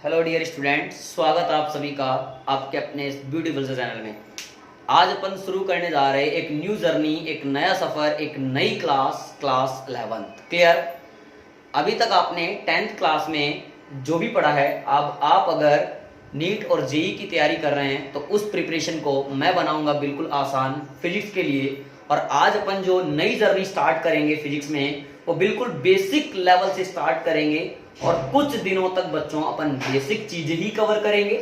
Hello dear student, स्वागत आप सभी का आपके अपने इस ब्यूटीफुल से चैनल में। आज अपन शुरू करने जा रहे हैं एक न्यू जर्नी, एक नया सफर, एक नई क्लास 11th। क्लियर? अभी तक आपने 10th क्लास में जो भी पढ़ा है, अब आप अगर नीट और जेई की तैयारी कर रहे हैं तो उस प्रिपरेशन को मैं बनाऊंगा बिल्कुल आसान फिजिक्स के लिए। और आज अपन जो नई जर्नी स्टार्ट करेंगे फिजिक्स में, वो बिल्कुल बेसिक लेवल से स्टार्ट करेंगे और कुछ दिनों तक बच्चों अपन बेसिक चीजें ही कवर करेंगे,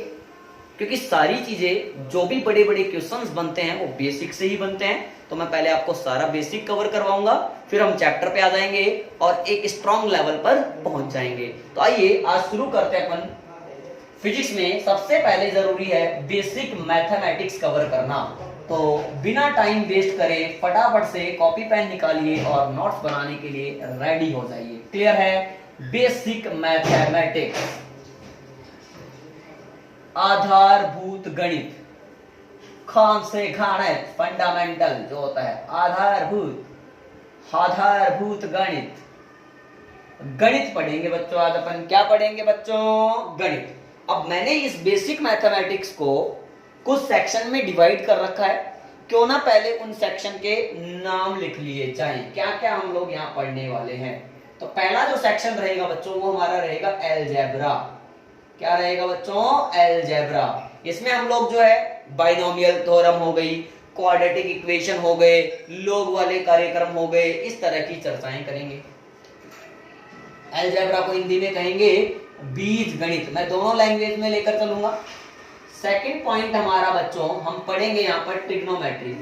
क्योंकि सारी चीजें जो भी बड़े बड़े क्वेश्चंस बनते हैं वो बेसिक से ही बनते हैं। तो मैं पहले आपको सारा बेसिक कवर करवाऊंगा, फिर हम चैप्टर पे आ जाएंगे और एक स्ट्रॉन्ग लेवल पर पहुंच जाएंगे। तो आइए आज शुरू करते हैं। अपन फिजिक्स में सबसे पहले जरूरी है बेसिक मैथमेटिक्स कवर करना। तो बिना टाइम वेस्ट करे फटाफट से कॉपी पेन निकालिए और नोट्स बनाने के लिए रेडी हो जाइए। क्लियर है? बेसिक मैथमेटिक्स, आधारभूत गणित, खान से गणित, फंडामेंटल जो होता है आधारभूत गणित पढ़ेंगे बच्चों। आज अपन क्या पढ़ेंगे बच्चों? गणित। अब मैंने इस बेसिक मैथमेटिक्स को कुछ सेक्शन में डिवाइड कर रखा है, क्यों ना पहले उन सेक्शन के नाम लिख लिए जाएं, क्या क्या हम लोग यहाँ पढ़ने वाले हैं। तो पहला जो सेक्शन रहेगा बच्चों वो हमारा रहेगा अलजेब्रा। क्या रहेगा बच्चों? अलजेब्रा। इसमें हम लोग जो है बाइनोमियल थ्योरम हो गई, क्वाड्रेटिक इक्वेशन हो गए, लोग वाले कार्यक्रम हो गए, इस तरह की चर्चाएं करेंगे। अलजेब्रा को हिंदी में कहेंगे बीज गणित। मैं दोनों लैंग्वेज में लेकर चलूंगा। सेकंड पॉइंट हमारा बच्चों हम पढ़ेंगे यहाँ पर ट्रिग्नोमेट्री।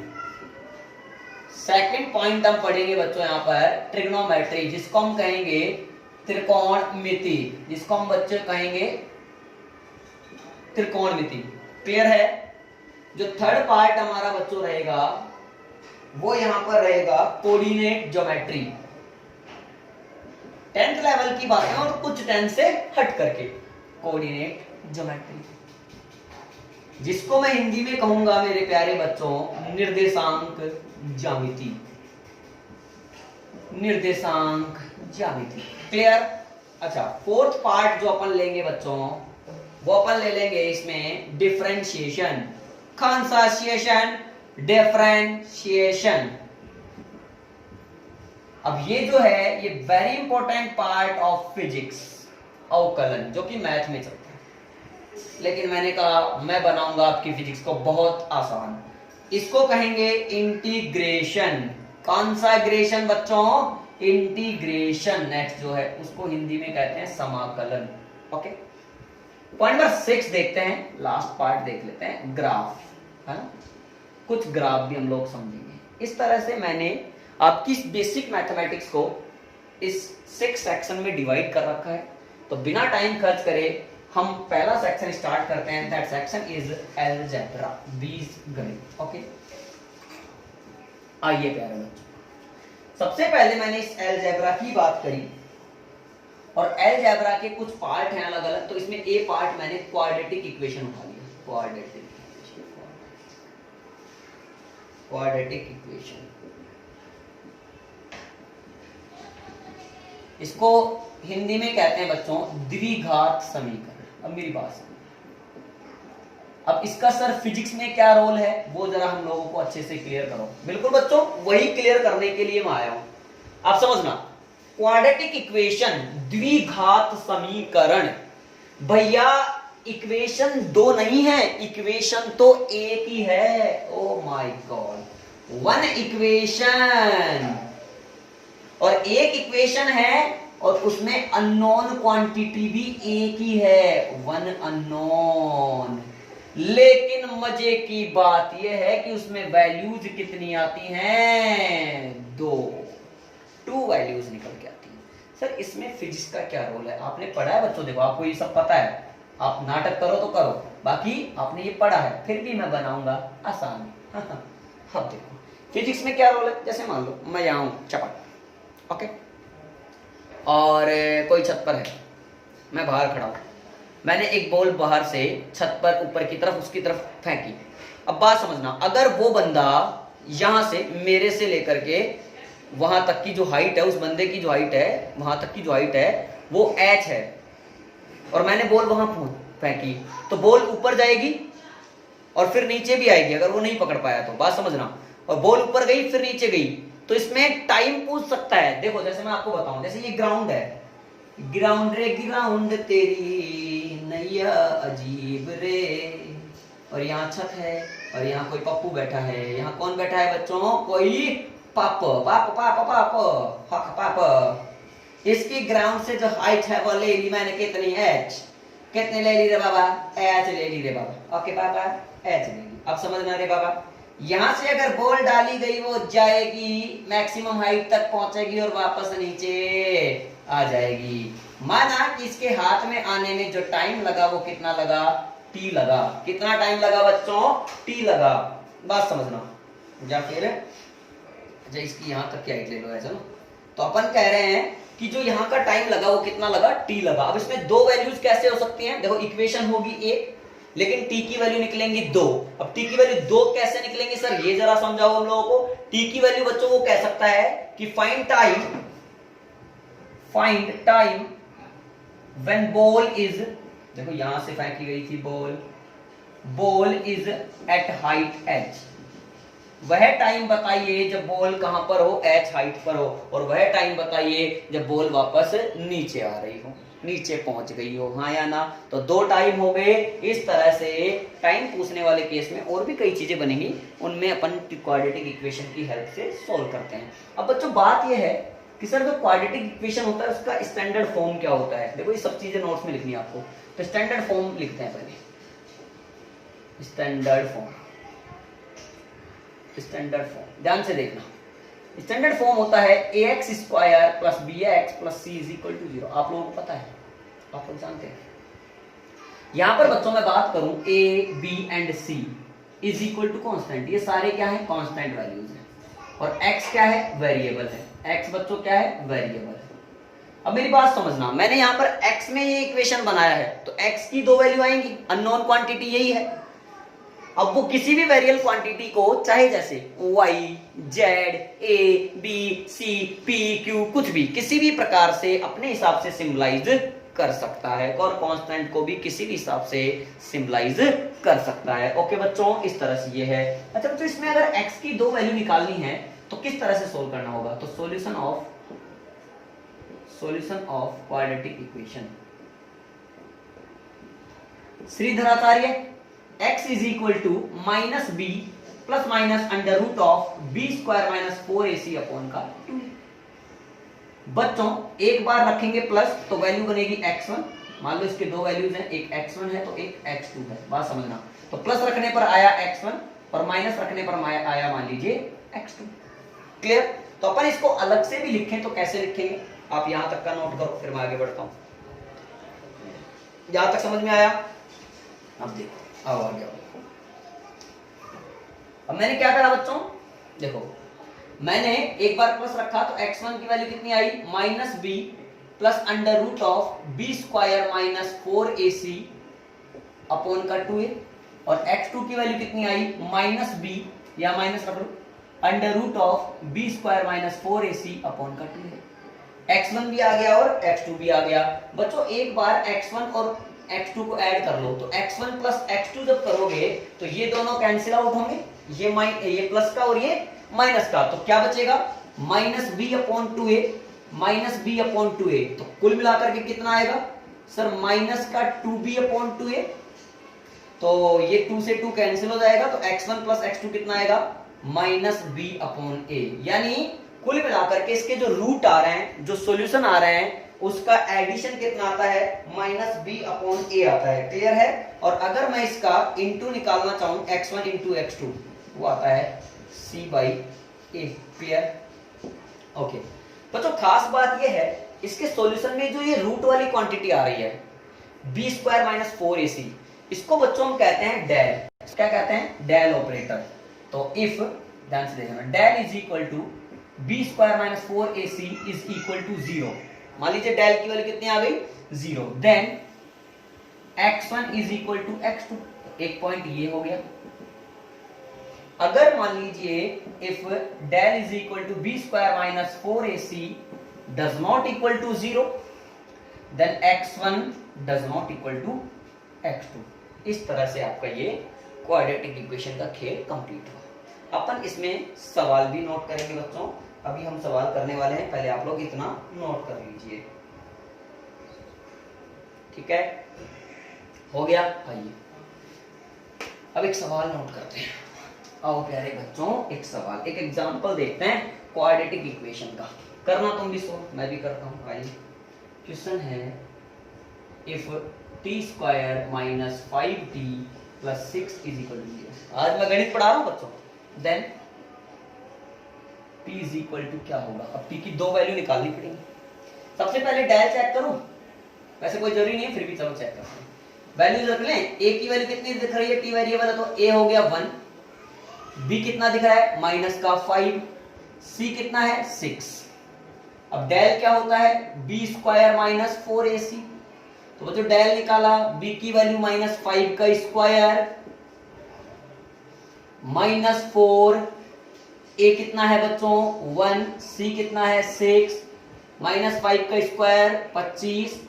सेकंड पॉइंट हम पढ़ेंगे बच्चों यहाँ पर ट्रिग्नोमेट्री, जिसको हम कहेंगे त्रिकोणमिति, जिसको हम बच्चे कहेंगे त्रिकोणमिति। क्लियर है? जो थर्ड पार्ट हमारा बच्चों रहेगा वो यहाँ पर रहेगा कोऑर्डिनेट ज्योमेट्री। 10th लेवल की बातें और कुछ 10 से हट करके कोऑर्डिनेट ज्योमेट्री, जिसको मैं हिंदी में कहूंगा मेरे प्यारे बच्चों निर्देशांक ज्यामिति। निर्देशांक ज्यामिति। क्लियर? अच्छा, फोर्थ पार्ट जो अपन लेंगे बच्चों वो अपन ले लेंगे इसमें डिफरेंशिएशन, कंसोसिएशन, डिफरेंशिएशन। अब ये जो है ये very important part of physics, अवकलन, जो कि मैथ में चलता है। लेकिन मैंने कहा मैं बनाऊंगा आपकी फिजिक्स को बहुत आसान। इसको कहेंगे इंटीग्रेशन। कौन सा ग्रेशन बच्चों? इंटीग्रेशन। नेक्स्ट जो है उसको हिंदी में कहते हैं समाकलन। ओके, पॉइंट नंबर 6 देखते हैं, लास्ट पार्ट देख लेते हैं, ग्राफ, है ना? कुछ ग्राफ भी हम लोग समझेंगे। इस तरह से मैंने आपकी बेसिक मैथमेटिक्स को इस 6 सेक्शन में डिवाइड कर रखा है। तो बिना टाइम खर्च करे हम पहला सेक्शन स्टार्ट करते हैं। दैट सेक्शन इज अलजेब्रा, बीज गणित। ओके, आइए प्यारे बच्चों, सबसे पहले मैंने इस अलजेब्रा की बात करी और अलजेब्रा के कुछ पार्ट हैं अलग अलग। तो इसमें ए पार्ट मैंने क्वाड्रेटिक इक्वेशन उठा लिया। क्वाड्रेटिक इक्वेशन, इसको हिंदी में कहते हैं बच्चों द्विघात समीकरण। अब मेरी बात सुनो, अब इसका सर फिजिक्स में क्या रोल है वो जरा हम लोगों को अच्छे से क्लियर करो। बिल्कुल बच्चों, वही क्लियर करने के लिए मैं आया हूं। आप समझना, क्वाड्रेटिक इक्वेशन, द्विघात समीकरण। भैया इक्वेशन दो नहीं है, इक्वेशन तो एक ही है। Oh my God, one equation. और एक इक्वेशन है और उसमें अननोन क्वांटिटी भी एक ही है, वन अननोन। लेकिन मजे की बात यह है कि उसमें वैल्यूज कितनी आती हैं? टू वैल्यूज निकल के आती हैं। सर इसमें फिजिक्स का क्या रोल है? आपने पढ़ा है बच्चों, देखो आपको ये सब पता है, आप नाटक करो तो करो, बाकी आपने ये पढ़ा है, फिर भी मैं बनाऊंगा आसान। अब देखो फिजिक्स में क्या रोल है। जैसे मान लो मैं यहाँ हूं चपट, ओके, और कोई छत पर है, मैं बाहर खड़ा हूं, मैंने एक बॉल बाहर से छत पर ऊपर की तरफ उसकी तरफ फेंकी। अब बात समझना, अगर वो बंदा यहां से मेरे से लेकर के वहां तक की जो हाइट है, उस बंदे की जो हाइट है, वहां तक की जो हाइट है वो h है, और मैंने बॉल वहां फेंकी, तो बॉल ऊपर जाएगी और फिर नीचे भी आएगी अगर वो नहीं पकड़ पाया तो, बात समझना। और बॉल ऊपर गई फिर नीचे गई, तो इसमें टाइम पूछ सकता है। देखो जैसे मैं आपको बताऊं, जैसे ये ग्राउंड है, ग्राउंड रे ग्राउंड तेरी नैया अजीब रे, और यहाँ छत है और यहाँ कोई पप्पू बैठा है। यहाँ कौन बैठा है बच्चों? कोई पाप पाप पाप पाप हक पाप। इसकी ग्राउंड से जो हाइट है वो ले ली मैंने, कितनी? एच। कितने ले ली रे बाबा? एच ले ली रे बाबा। ओके बाबा, एच ले ली। अब समझना रे बाबा, यहां से अगर बॉल डाली गई वो जाएगी, मैक्सिमम हाइट तक पहुंचेगी और वापस नीचे आ जाएगी। माना कि इसके हाथ में आने में जो टाइम लगा वो कितना लगा? टी लगा। कितना टाइम लगा बच्चों? टी लगा। बात समझना। या फिर इसकी यहां तक की हाइट ले लो ऐसा ना, तो अपन कह रहे हैं कि जो यहाँ का टाइम लगा वो कितना लगा? टी लगा। अब इसमें दो वैल्यूज कैसे हो सकती हैं? देखो इक्वेशन होगी एक, लेकिन टी की वैल्यू निकलेंगी दो। अब टी की वैल्यू दो कैसे निकलेंगी सर, ये जरा समझाओ हम लोगों को। टी की वैल्यू बच्चों वो कह सकता है कि find time when ball is, देखो यहां से फेंकी गई थी ball is at height H. वह टाइम बताइए जब बॉल कहां पर हो? एच हाइट पर हो। और वह टाइम बताइए जब बॉल वापस नीचे आ रही हो, नीचे पहुंच गई हो। हाँ या ना? तो दो टाइम हो गए। इस तरह से टाइम पूछने वाले केस में और भी कई चीजें बनेंगी, उनमें अपन क्वाड्रेटिक इक्वेशन की हेल्प से सोल्व करते हैं। अब बच्चों बात यह है कि सर जो क्वाड्रेटिक इक्वेशन होता है उसका स्टैंडर्ड फॉर्म क्या होता है? देखो ये सब चीजें नोट्स में लिखनी है आपको। तो स्टैंडर्ड फॉर्म लिखते हैं पहले। स्टैंडर्ड फॉर्म ध्यान से देखना। स्टैंडर्ड फॉर्म होता है ax square plus bx plus c is equal to 0। आप लोगों को पता है, आप लोग जानते हैं। यहां पर बच्चों मैं बात करूं a b and c is equal to constant, ये सारे क्या है? कांस्टेंट वैल्यूज हैं। और x क्या है? वेरिएबल है। x बच्चों क्या है? वेरिएबल है। अब मेरी बात समझना, मैंने यहां पर x में ये इक्वेशन बनाया है, तो x की दो वैल्यू आएंगी, अननोन क्वांटिटी यही है। अब वो किसी भी वेरिएबल क्वांटिटी को चाहे जैसे y, z, a, b, c, p, q कुछ भी किसी भी प्रकार से अपने हिसाब से सिंबलाइज कर सकता है, और कांस्टेंट को भी किसी भी हिसाब से सिंबलाइज कर सकता है। ओके बच्चों, इस तरह से ये है। अच्छा बच्चों, इसमें अगर x की दो वैल्यू निकालनी है तो किस तरह से सोल्व करना होगा? तो solution of quadratic equation. Shridharacharya, x is equal to minus B plus minus under root of B square minus 4ac upon का 2। बच्चों एक बार रखेंगे प्लस तो वैल्यू बनेगी x1। मान लो इसके दो वैल्यूज हैं, एक x1 है तो एक x2 है। बात समझना। तो प्लस रखने पर आया x1 और माइनस रखने पर आया मान लीजिए x2। क्लियर? तो अपन इसको अलग से भी लिखें तो कैसे लिखेंगे? आप यहां तक का नोट करो, फिर मैं आगे बढ़ता हूं। यहां तक समझ में आया? अब देखो, अब आ गया। अब मैंने क्या करा बच्चों? देखो मैंने एक बार प्लस रखा तो x1 की वैल्यू कितनी आई? Minus B plus under root of B square minus 4ac upon का 2a। और x2 की वैल्यू कितनी आई? माइनस बी, या माइनस रख लो, under root of B square minus 4ac upon का 2a। x1 भी आ गया और x2 भी आ गया। बच्चों एक बार x1 और x2 को ऐड कर लो, तो x1 प्लस x2 जब करोगे तो ये दोनों कैंसिल आउट होंगे, ये प्लस का और ये माइनस का। तो क्या बचेगा? Minus B upon 2a, minus B upon 2a। तो कुल मिलाकर के कितना आएगा सर? माइनस का 2b अपॉन 2a। तो ये 2 से 2 कैंसिल हो जाएगा, तो x1 प्लस x2 कितना आएगा? Minus b upon a। यानी कुल मिलाकर के इसके जो रूट आ रहे हैं, जो सॉल्यूशन आ रहे हैं, उसका एडिशन कितना आता है? माइनस बी अपॉन ए आता है। क्लियर है? और अगर मैं इसका इंटू निकालना चाहूं x1 इंटू x2, वो आता है c by A. Clear? Okay बच्चों, खास बात ये है इसके सॉल्यूशन में जो ये रूट वाली क्वांटिटी आ रही है बी स्क्वायर माइनस 4ac, इसको बच्चों हम कहते हैं डेल। क्या कहते हैं? Del operator. तो इफ, ध्यान से देखना, del is equal to B square minus 4ac is equal to 0। मान लीजिए डेल की वैल्यू कितनी आ गई? 0। Then x1 is equal to x2। एक पॉइंट ये हो गया। अगर मान लीजिए if del is equal to B square minus 4ac does not equal to 0, then x1 does not equal to x2। इस तरह से आपका ये क्वाड्रेटिक इक्वेशन का खेल कंप्लीट हुआ। अपन इसमें सवाल भी नोट करेंगे बच्चों, अभी हम सवाल करने वाले हैं, पहले आप लोग इतना नोट कर लीजिए, ठीक है, हो गया। आइए अब एक सवाल नोट करते हैं। आओ प्यारे बच्चों, एक सवाल, एक एग्जांपल देखते हैं क्वाड्रेटिक इक्वेशन का। करना तुम भी सो, मैं भी करता हूं। आइए, क्वेश्चन है if t² minus 5t plus 6 is equal to 0। आज मैं गणित पढ़ा रहा हूं बच्चों। Then t is equal to क्या होगा? अब t की दो वैल्यू निकालनी पड़ेगी। सबसे पहले डेल चेक करो, वैसे कोई जरूरी नहीं है, फिर भी चलो चेक करते हैं। वैल्यूज रख लें। a की वैल्यू कितनी दिख रही है? t वेरिएबल है तो a हो गया 1, b कितना दिख रहा है? माइनस का 5, c कितना है? 6। अब डेल क्या होता है? b² minus 4ac। तो बच्चों डेल निकाला, b की वैल्यू माइनस 5 का स्क्वायर माइनस 4, a कितना है बच्चों? 1, c कितना है? 6, माइनस 5 का स्क्वायर 25,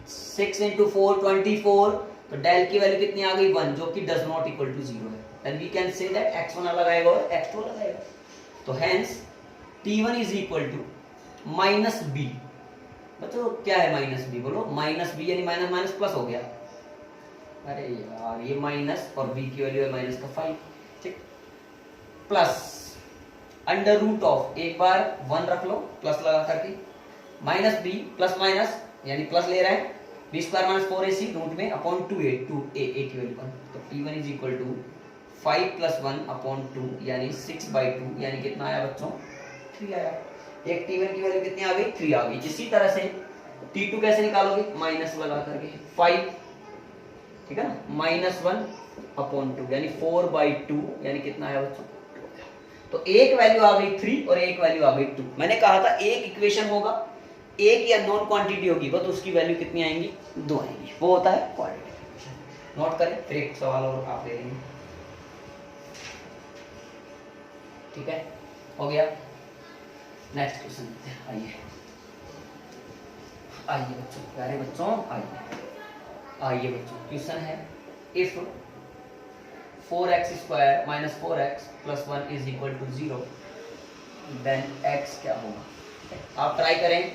6 इंटू 4 24। तो डेल की वैल्यू कितनी आ गई? 1, जो कि डज नॉट इक्वल टू 0 है। Then we can say that x1 अलग आएगा और x2 अलग आएगा। तो hence t1 is equal to minus b। बच्चों क्या है माइनस b? बोलो माइनस b, यानी माइनस माइनस प्लस हो गया। अरे यार ये माइनस और b की वैल्यू है माइनस का 5, ठीक, प्लस अंडर रूट ऑफ, एक बार 1 रख लो प्लस लगा करके, माइनस b प्लस माइनस यानी प्लस ले रहे हैं, b² माइनस 4ac रूट में अपॉन 2a, 2a की वैल्यू 1। तो t1 is equal to 5 plus 1 upon 2 यानी 6/2, यानी कितना आया बच्चों? 3 आया। एक t1 की वैल्यू कितनी आ गई? 3 आ गई। इसी तरह से t2 कैसे निकालोगे? माइनस लगा करके 5, ठीक है ना, माइनस 1 अपॉन 2 यानी 4/2, यानी कितना आया बच्चों? तो एक वैल्यू आ गई 3 और एक वैल्यू आ गई 2। मैंने कहा था एक इक्वेशन होगा, एक या नॉन क्वांटिटी होगी, बस उसकी वैल्यू कितनी आएंगी? 2 आएंगी। वो होता है क्वाड्रेटिक इक्वेशन। नोट करें, फिर एक सवाल और आप ले लेंगे, ठीक है, हो गया। नेक्स्ट क्वेश्चन लेते हैं। आइए आइए बच्चों, प्यारे बच्चों आइए बच्चों, क्वेश्चन है if 4x² minus 4x plus 1 is equal to 0 then x क्या होगा? आप ट्राई करें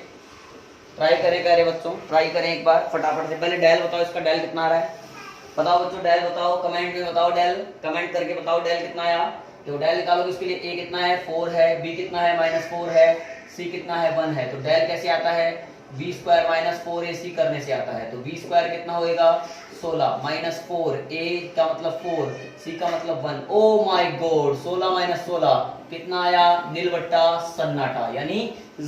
प्यारे बच्चों, ट्राई करें एक बार फटाफट से। पहले डेल बताओ, इसका डेल कितना आ रहा है? बताओ बच्चों, डेल बताओ, कमेंट में बताओ डेल, कमेंट करके बताओ डेल कितना आया। तो डेल निकालोगे, इसके लिए a कितना है? 4 है, b कितना है? माइनस 4 है, c कितना है? 1 है। तो डेल कैसे आता है? b² माइनस 4ac करने से आता है। तो b² कितना होएगा? 16 माइनस 4, a का मतलब 4, c का मतलब 1। ओ माय गॉड, 16 माइनस 16 कितना आया? नीलवट्टा सन्नाटा, यानी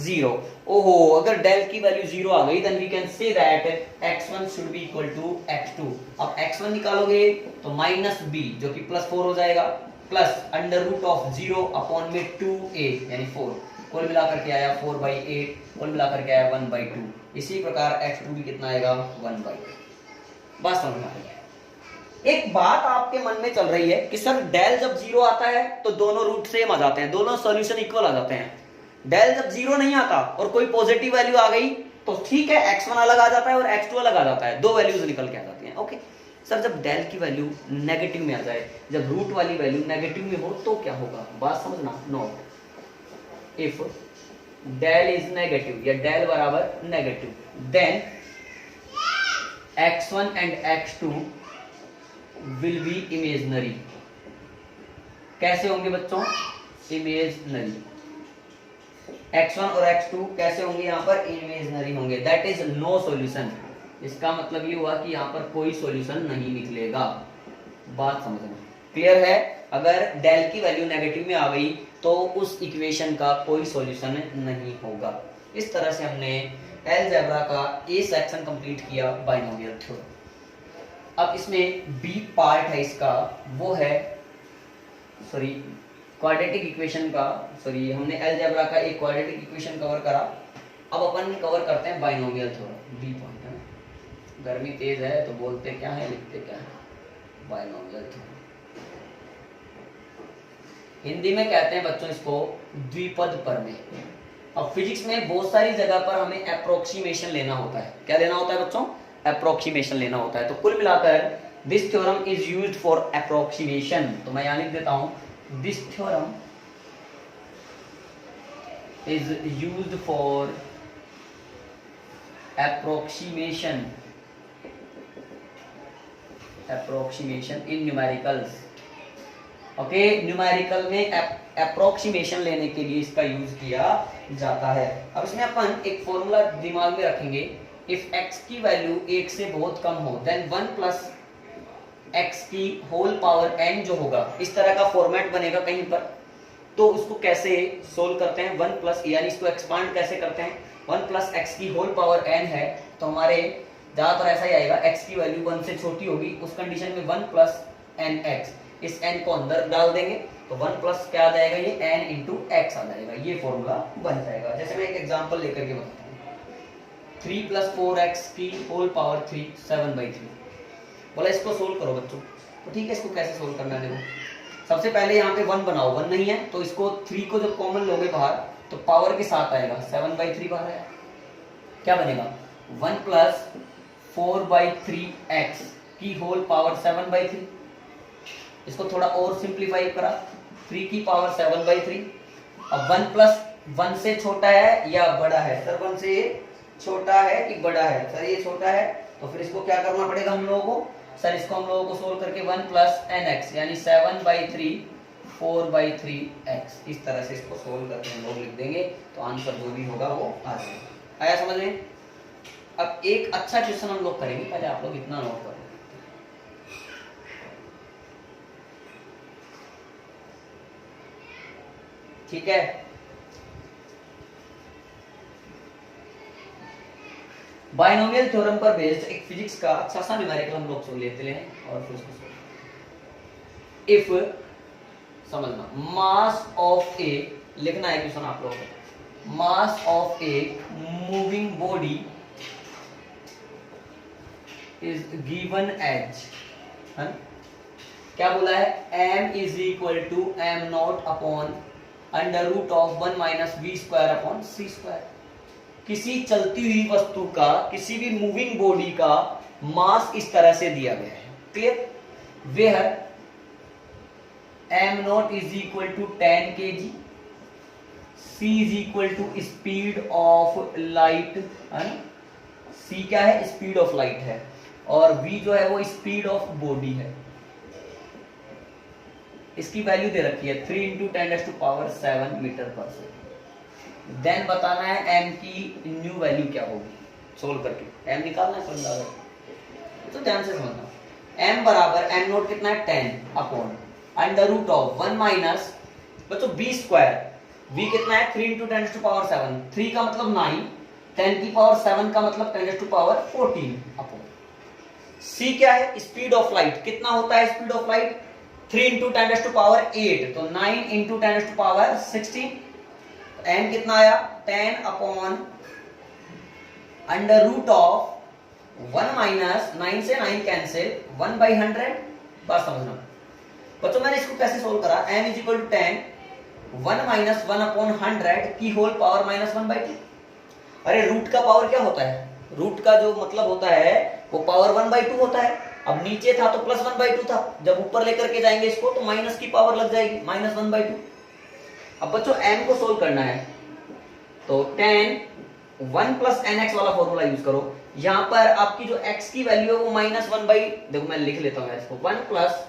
0। ओहो, अगर डेल की वैल्यू 0 आ गई then we can say that x1 should be equal to x2। अब x1 निकालोगे तो माइनस b जो कि प्लस 4 हो जाएगा, plus under root of 0 upon में 2a यानी 4, कुल मिलाकर के आया 4/8, कुल मिलाकर के आया 1/2। इसी प्रकार x2 भी कितना आएगा? 1/2। बात समझ में आ रही है? एक बात आपके मन में चल रही है कि सर डेल जब 0 आता है तो दोनों रूट सेम आ जाते हैं, दोनों सॉल्यूशन इक्वल आ जाते हैं। डेल जब 0 नहीं आता और कोई पॉजिटिव वैल्यू आ गई तो ठीक है, x1 अलग आ जाता है और x2 अलग आ जाता है, दो वैल्यूज निकल के आ जाती हैं। ओके सर, जब डेल की वैल्यू नेगेटिव में आ जाए, जब रूट वाली वैल्यू नेगेटिव में हो तो क्या होगा? बात समझना। Note, if del is negative या डेल बराबर negative then x1 and x2 will be imaginary. कैसे होंगे बच्चों? इमेजनरी। x1 और x2 कैसे होंगे? यहाँ पर इमेजनरी होंगे। That is no solution. इसका मतलब ये हुआ कि यहाँ पर कोई सॉल्यूशन नहीं निकलेगा। बात समझना, क्लियर है? अगर डेल की वैल्यू नेगेटिव में आ गई तो उस इक्वेशन का कोई सॉल्यूशन नहीं होगा। इस तरह से हमने अलजेब्रा का ए सेक्शन कंप्लीट किया, बाइनोमियल थ्योरम। अब इसमें बी पार्ट है इसका, वो है क्वाड्रेटिक इक्वेशन का, हमने अलजेब्रा का एक क्वाड्रेटिक इक्वेशन कवर करा। अब अपन कवर करते हैं बाइनोमियल थ्योरम। बी पॉइंट है, गर्मी तेज है तो बोलते क्या है, लिखते क्या है? Binomial theorem. हिंदी में कहते हैं बच्चों इसको द्विपद प्रमेय। अब फिजिक्स में बहुत सारी जगह पर हमें अप्रोक्सीमेशन लेना होता है। क्या लेना होता है बच्चों? अप्रोक्सीमेशन लेना होता है। तो कुल मिलाकर this theorem is used for approximation. तो मैं यहाँ लिख देता हूं, this theorem is used for approximation in numericals. Okay, numerical में अप्रोक्सीमेशन लेने के लिए इसका यूज किया जाता है। अब इसमें अपन एक फॉर्मूला दिमाग में रखेंगे, इफ x की वैल्यू 1 से बहुत कम हो देन 1 प्लस x की होल पावर n जो होगा, इस तरह का फॉर्मेट बनेगा कहीं पर। तो उसको कैसे सोल्व करते हैं, 1 प्लस यानी इसको एक्सपांड कैसे करते हैं, 1 प्लस x की होल पावर n है, तो हमारे ज्यादातर ऐसा ही आएगा, x की वैल्यू 1 से छोटी होगी, उस कंडीशन में 1 प्लस nx, इस n को अंदर डाल देंगे तो 1 प्लस क्या आ जाएगा, ये n इंटू x आ जाएगा। ये फॉर्मूला बन जाएगा। जैसे मैं एक एग्जांपल लेकर के बताता हूँ, 3 प्लस 4x की होल पावर 3 7/3। बोला इसको सोल्व करो बच्चों। तो ठीक है, इसको कैसे सोल्व करना है, देखो सबसे पहले यहाँ पे 1 बनाओ, 1 नहीं है तो इसको 3 को जब कॉमन लोगे बाहर तो पावर के साथ आएगा, 7/3 बाहर आया, क्या बनेगा 1 प्लस 4/3x की होल पावर 7/3। इसको थोड़ा और सिंप्लीफाई करा, 3 की पावर 7/3। अब 1 प्लस 1 से छोटा है या बड़ा है, सर 1 से छोटा है कि बड़ा है, सर ये छोटा है, तो फिर इसको क्या करना पड़ेगा हम लोगों को, सर इसको हम लोगों को सोल्व करके 1 प्लस nx यानी 7/3 4/3x, इस तरह से इसको सोल्व करके हम लोग लिख देंगे, तो आंसर जो भी होगा वो आ जाएगा। आया समझ में? अब एक अच्छा क्वेश्चन हम लोग करेंगे, पहले आप लोग इतना नोट करो। ठीक है, बायनोमियल थ्योरम पर बेस्ड एक फिजिक्स का अच्छा सा न्यूमेरिकल हम लोग सोल्व लेते हैं और फिर उसको इफ समझना, मास ऑफ ए, लिखना है क्वेश्चन आप लोगों को, mass of a moving body is given as, क्या बोला है, m is equal to m not upon under root of 1 minus V square upon C square. किसी चलती हुई वस्तु का, किसी भी मूविंग बॉडी का मास इस तरह से दिया गया है, clear, where m not is equal to 10 kg, c is equal to speed of light, c क्या है, स्पीड ऑफ लाइट है, और v जो है वो स्पीड ऑफ बॉडी है। इसकी वैल्यू दे रखी है 3 इंटू 10⁻⁷ मीटर पर सेकेंड। देन बताना है m की न्यू वैल्यू क्या होगी, सोल्व करके m निकालना है फंडा, तो ध्यान से समझना। m बराबर m नोट कितना है 10 upon under root of 1 minus बच्चों b स्क्वायर, v कितना है 3 इंटू 10⁻⁷, 3 का मतलब 9, 10 की पावर 7 का मतलब 10⁻14 अपॉन c क्या है, स्पीड ऑफ लाइट, कितना होता है स्पीड ऑफ लाइट 3 इंटू 10⁸, तो 9 इंटू 10⁻16, n कितना आया 10 upon under root of 1 minus 9 से 9 कैंसिल 1/100। बात समझना बच्चों, मैंने इसको कैसे सोल्व करा, n is equal to 10 1 minus 1 upon 100 की होल पावर माइनस 1/2। अरे रूट का पावर क्या होता है, रूट का जो मतलब होता है वो पावर 1/2 होता है। अब नीचे था तो प्लस 1/2 था, जब ऊपर लेकर के जाएंगे इसको तो माइनस की पावर लग जाएगी, माइनस 1/2। अब बच्चों m को सोल्व करना है तो 10 1 प्लस nx वाला फॉर्मूला यूज करो। यहां पर आपकी जो x की वैल्यू है वो माइनस 1/, देखो मैं लिख लेता हूं इसको, 1 प्लस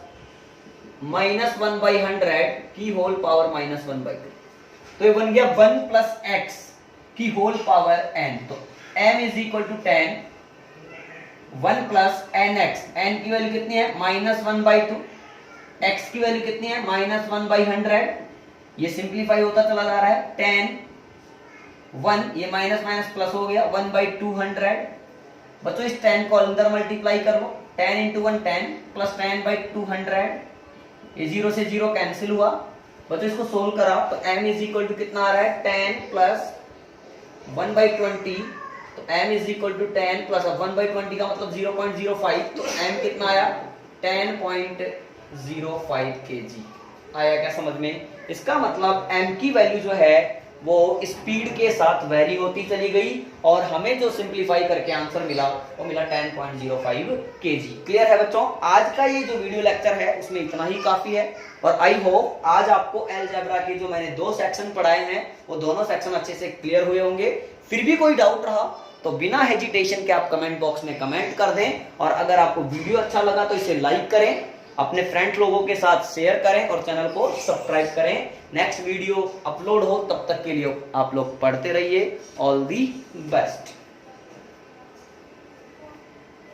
माइनस 1/100 की होल पावर माइनस 1/2, तो ये बन गया 1 प्लस x की होल पावर n। तो m is equal to 10 1 plus nx, n की वैल्यू कितनी है माइनस 1/2, x की वैल्यू कितनी है माइनस 1/100, ये सिंप्लीफाई होता चला जा रहा है, 10 1 ये माइनस माइनस प्लस हो गया 1/200। बच्चों इस 10 को अंदर मल्टीप्लाई कर लो, 10 इंटू 1 10 प्लस 10/200, ये 0 से 0 कैंसिल हुआ। बच्चों इसको सोल्व करा तो m इज इक्वल टू कितना आ रहा है 10 प्लस 1/20, तो m is equal to 10 plus 1/20 का मतलब 0.05, तो m कितना आया 10.05 kg आया। क्या समझ में? इसका मतलब m की वैल्यू जो है वो स्पीड के साथ वेरी होती चली गई और हमें जो सिंप्लीफाई करके आंसर मिला वो मिला 10.05 kg। क्लियर है बच्चों? आज का ये जो वीडियो लेक्चर है उसमें इतना ही काफी है और आई होप आज आपको अलजेब्रा के जो मैंने 2 सेक्शन पढ़ाए हैं वो दोनों सेक्शन अच्छे से क्लियर हुए होंगे। फिर भी कोई डाउट रहा तो बिना हेजिटेशन के आप कमेंट बॉक्स में कमेंट कर दें और अगर आपको वीडियो अच्छा लगा तो इसे लाइक करें, अपने फ्रेंड लोगों के साथ शेयर करें और चैनल को सब्सक्राइब करें। नेक्स्ट वीडियो अपलोड हो तब तक के लिए आप लोग पढ़ते रहिए। All the best.